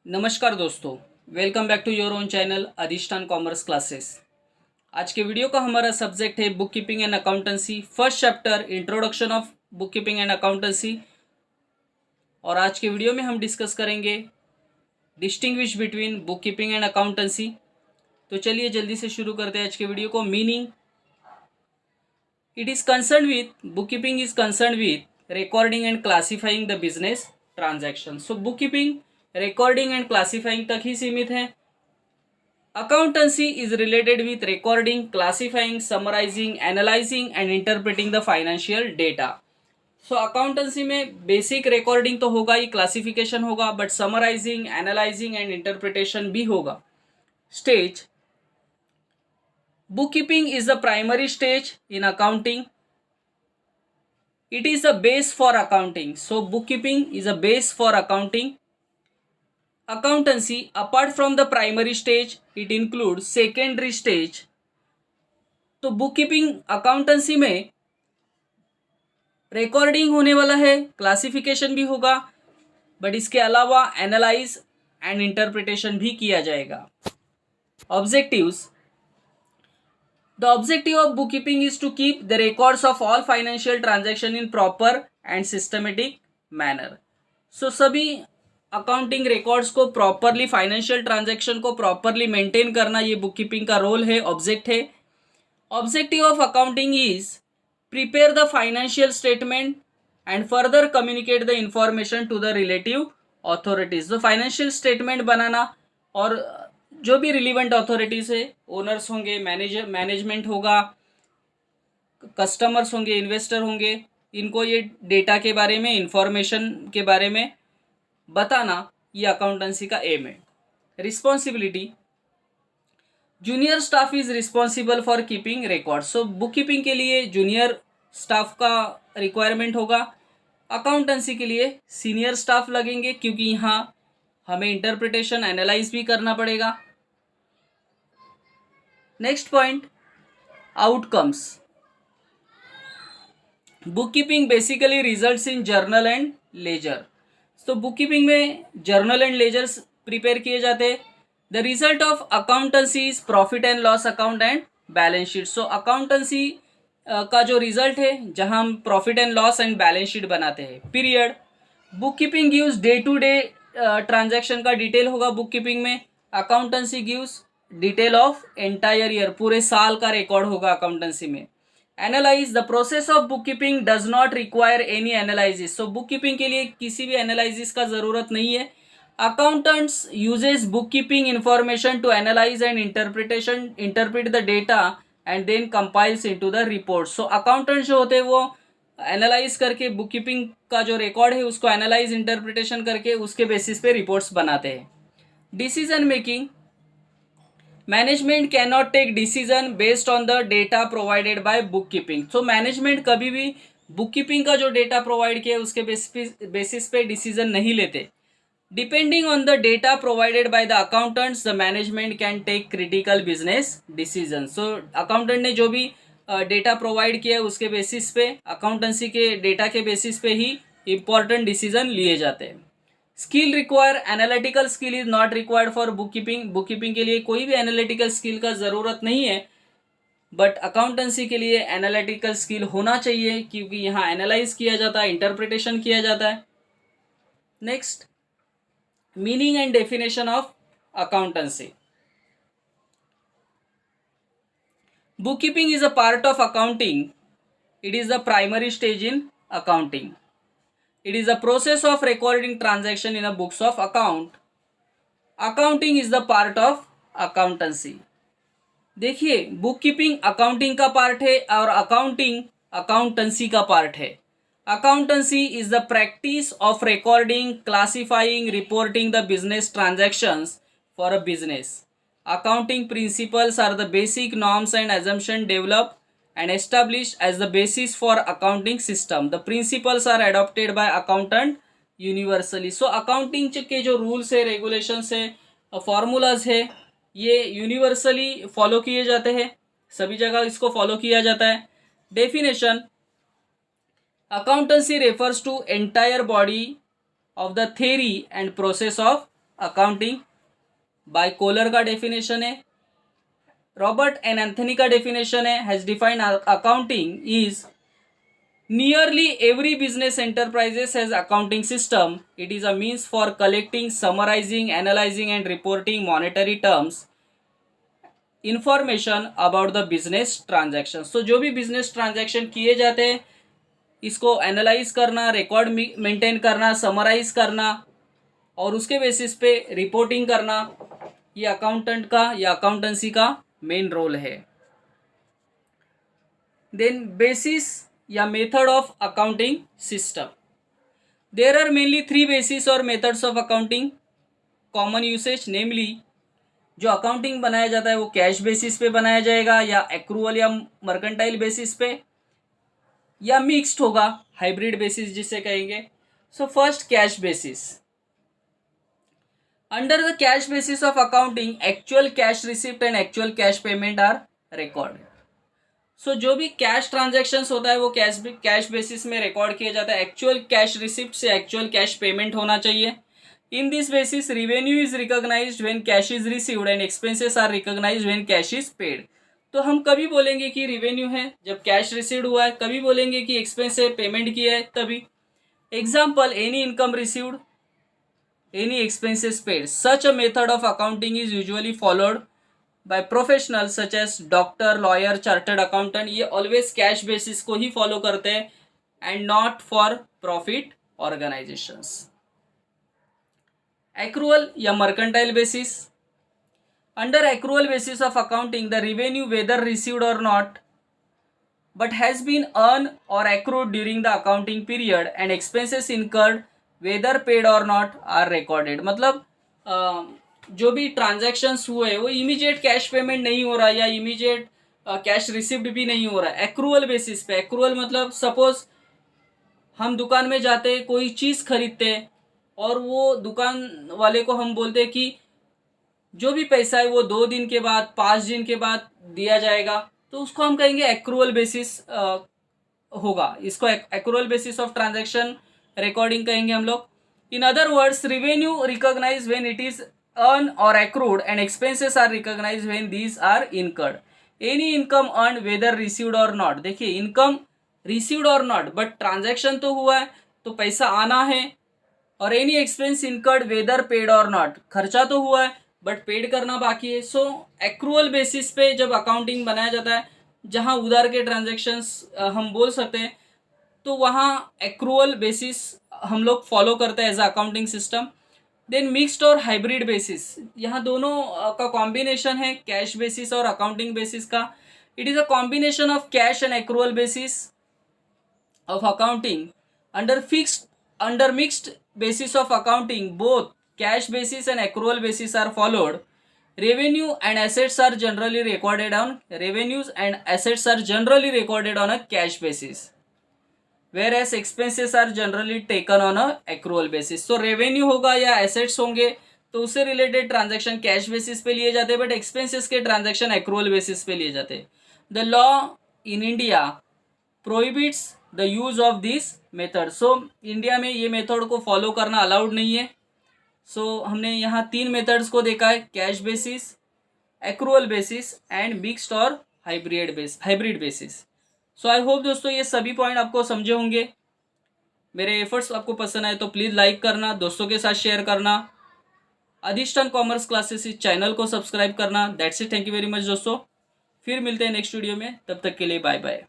नमस्कार दोस्तों, welcome back to your own channel Adhishthan commerce classes. आज के वीडियो का हमारा सब्जेक्ट है bookkeeping and accountancy, first chapter introduction of bookkeeping and accountancy. और आज के वीडियो में हम डिस्कस करेंगे distinguish between bookkeeping and accountancy. तो चलिए जल्दी से शुरू करते हैं आज के वीडियो को। Meaning, it is concern with bookkeeping is concern with recording and classifying the business transaction. So bookkeeping recording and classifying तक ही सीमित है। Accountancy is related with recording, classifying, summarising, analysing and interpreting the financial data. So accountancy में basic recording तो होगा ही, classification होगा, but summarising, analysing and interpretation भी होगा। Stage, bookkeeping is the primary stage in accounting. It is a base for accounting. So bookkeeping is a base for accounting. Accountancy, apart from the primary stage, it includes secondary stage. तो bookkeeping accountancy में recording होने वाला है, classification भी होगा, but इसके अलावा analyse and interpretation भी किया जाएगा। Objectives, the objective of bookkeeping is to keep the records of all financial transaction in proper and systematic manner. So सभी अकाउंटिंग रिकॉर्ड्स को प्रॉपरली, फाइनेंशियल ट्रांजैक्शन को प्रॉपरली मेंटेन करना ये बुककीपिंग का role है, ऑब्जेक्ट है। Objective of accounting is prepare the financial statement and further communicate the information to the relative authorities. तो financial statement बनाना और जो भी रिलीवेंट अथॉरिटीज़ है, ओनर्स होंगे, मैनेजमेंट होगा, कस्टमर्स होंगे, इन्वेस्टर होंगे, इनको ये डेटा के बारे में, इंफॉर्मेशन के बारे में बताना, ये अकाउंटेंसी का एम है। Responsibility, junior staff is responsible for keeping record. So bookkeeping के लिए जूनियर स्टाफ का रिक्वायरमेंट होगा। अकाउंटेंसी के लिए सीनियर स्टाफ लगेंगे, क्योंकि यहाँ हमें इंटरप्रिटेशन, एनालाइज भी करना पड़ेगा। Next point, outcomes. Bookkeeping basically results in journal and ledger. तो बुक कीपिंग में जर्नल एंड लेजर्स प्रिपेयर किए जाते हैं। The result of accountancy is profit and loss account and balance sheet. So accountancy का जो result है, जहां हम profit and loss and balance sheet बनाते हैं। Period, bookkeeping gives day to day transaction का डिटेल होगा बुक कीपिंग में। Accountancy gives detail of entire year, पूरे साल का रिकॉर्ड होगा अकाउंटेंसी में। Analyse, the process of bookkeeping does not require any analysis. So bookkeeping के लिए किसी भी एनालिसिस का ज़रूरत नहीं है। Accountants uses bookkeeping information to analyse and interpret the data and then compiles into the report. So accountants जो होते हैं वो एनालाइज करके बुक कीपिंग का जो रिकॉर्ड है उसको एनालाइज, इंटरप्रिटेशन करके उसके बेसिस पे रिपोर्ट्स बनाते हैं। Decision making, management can not take decision based on the data provided by bookkeeping. So management कभी भी बुक कीपिंग का जो डेटा प्रोवाइड किया है उसके बेसिस पे डिसीजन नहीं लेते। Depending on the data provided by the accountants, the management can take critical business decision. So accountant ने जो भी डेटा प्रोवाइड किया है उसके बेसिस पे, अकाउंटेंसी के डेटा के बेसिस पे ही इंपॉर्टेंट डिसीजन लिए जाते हैं। Skill require, analytical skill is not required for book keeping. Book keeping के लिए कोई भी एनालिटिकल स्किल का ज़रूरत नहीं है, बट अकाउंटेंसी के लिए एनालिटिकल स्किल होना चाहिए, क्योंकि यहाँ एनालाइज किया जाता है, इंटरप्रिटेशन किया जाता है। Next, meaning and definition of accountancy. Bookkeeping is a part of accounting. It is the primary stage in accounting. It is the process of recording transaction in a books of account. Accounting is the part of accountancy. देखिए, book keeping accounting का part है और accounting accountancy का part है। Accountancy is the practice of recording, classifying, reporting the business transactions for a business. Accounting principles are the basic norms and assumptions developed and established as the basis for accounting system. The principles are adopted by accountant universally. So accounting के जो rules है, regulations है, formulas है, ये universally follow किए जाते हैं, सभी जगह इसको फॉलो किया जाता है। Definition, accountancy refers to entire body of the theory and process of accounting by Kohler का डेफिनेशन है, रॉबर्ट एन एंथनी का डेफिनेशन है, has defined accounting is nearly every business enterprises has accounting system. It is a means for collecting, summarizing, analyzing and reporting monetary terms information about the business transactions. So जो भी business transaction किए जाते हैं इसको analyse करना, record maintain करना, summarise करना और उसके बेसिस पे रिपोर्टिंग करना, ये अकाउंटेंट का या अकाउंटेंसी का मेन रोल है. देन बेसिस या method of accounting system. There are mainly 3 basis और methods of accounting common usage. Namely जो अकाउंटिंग बनाया जाता है वो कैश बेसिस पे बनाया जाएगा या एक्रूअल या मर्केंटाइल बेसिस पे या मिक्स्ड होगा, हाइब्रिड बेसिस जिसे कहेंगे. So first cash basis. Under the cash basis of accounting actual cash receipt and actual cash payment are record. So जो भी कैश ट्रांजैक्शंस होता है वो कैश बेसिस में रिकॉर्ड किया जाता है. एक्चुअल कैश रिसिप्ट से एक्चुअल कैश पेमेंट होना चाहिए. In this basis revenue is recognised when cash is received and expenses are recognised when cash is paid. तो हम कभी बोलेंगे कि रिवेन्यू है जब कैश रिसीव्ड हुआ है, कभी बोलेंगे कि एक्सपेंस है पेमेंट किया है तभी. Example, any income received, any expenses paid. Such a method of accounting is usually followed by professional such as doctor, lawyer, chartered accountant. ये ऑलवेज कैश बेसिस को ही फॉलो करते हैं and not for profit organisations. Accrual या mercantile basis. Under accrual basis of accounting, the revenue whether received or not but has been earned or accrued during the accounting period and expenses incurred whether paid or not are recorded. मतलब जो भी transactions हुए वो immediate cash payment नहीं हो रहा या immediate cash received भी नहीं हो रहा है. एक्रूअल बेसिस पे. एक्रूअल मतलब सपोज हम दुकान में जाते कोई चीज़ खरीदते और वो दुकान वाले को हम बोलते कि जो भी पैसा है वो 2 दिन के बाद 5 दिन के बाद दिया जाएगा, तो उसको हम कहेंगे एक्रूअल बेसिस होगा. इसको accrual basis of transaction recording कहेंगे हम लोग. In other words, revenue recognise when it is earn or accrued and expenses are recognise when these are incurred. Any income earn whether received or not. देखिए, income received or not but transaction तो हुआ है तो पैसा आना है. और any expense incurred whether paid or not, खर्चा तो हुआ है बट पेड करना बाकी है. सो एक्रूअल बेसिस पे जब अकाउंटिंग बनाया जाता है जहां उधार के ट्रांजैक्शंस हम बोल सकते हैं तो वहां एक्रूअल बेसिस हम लोग फॉलो करते हैं as a accounting system. Then mixed और हाइब्रिड बेसिस. यहाँ दोनों का कॉम्बिनेशन है कैश बेसिस और अकाउंटिंग बेसिस का. It is a combination of cash and accrual basis of accounting. Under mixed basis of accounting both cash basis and accrual basis are followed. Revenues and assets are generally recorded on a cash basis, whereas expenses are generally taken on a accrual basis. So revenue होगा या assets होंगे तो उससे related transaction cash basis पे लिए जाते हैं but expenses के ट्रांजैक्शन एक्रूअल बेसिस पे लिए जाते हैं. The law in India prohibits the use of this method. So India में ये मेथड को फॉलो करना अलाउड नहीं है. सो हमने यहाँ 3 मेथड्स को देखा है, cash basis, accrual basis and mixed और hybrid basis. So I hope दोस्तों ये सभी पॉइंट आपको समझे होंगे. मेरे एफर्ट्स आपको पसंद आए तो प्लीज़ लाइक करना, दोस्तों के साथ शेयर करना, अधिष्ठान कॉमर्स क्लासेस इस चैनल को सब्सक्राइब करना. That's it. Thank you very much दोस्तों. फिर मिलते हैं नेक्स्ट वीडियो में. तब तक के लिए बाय बाय.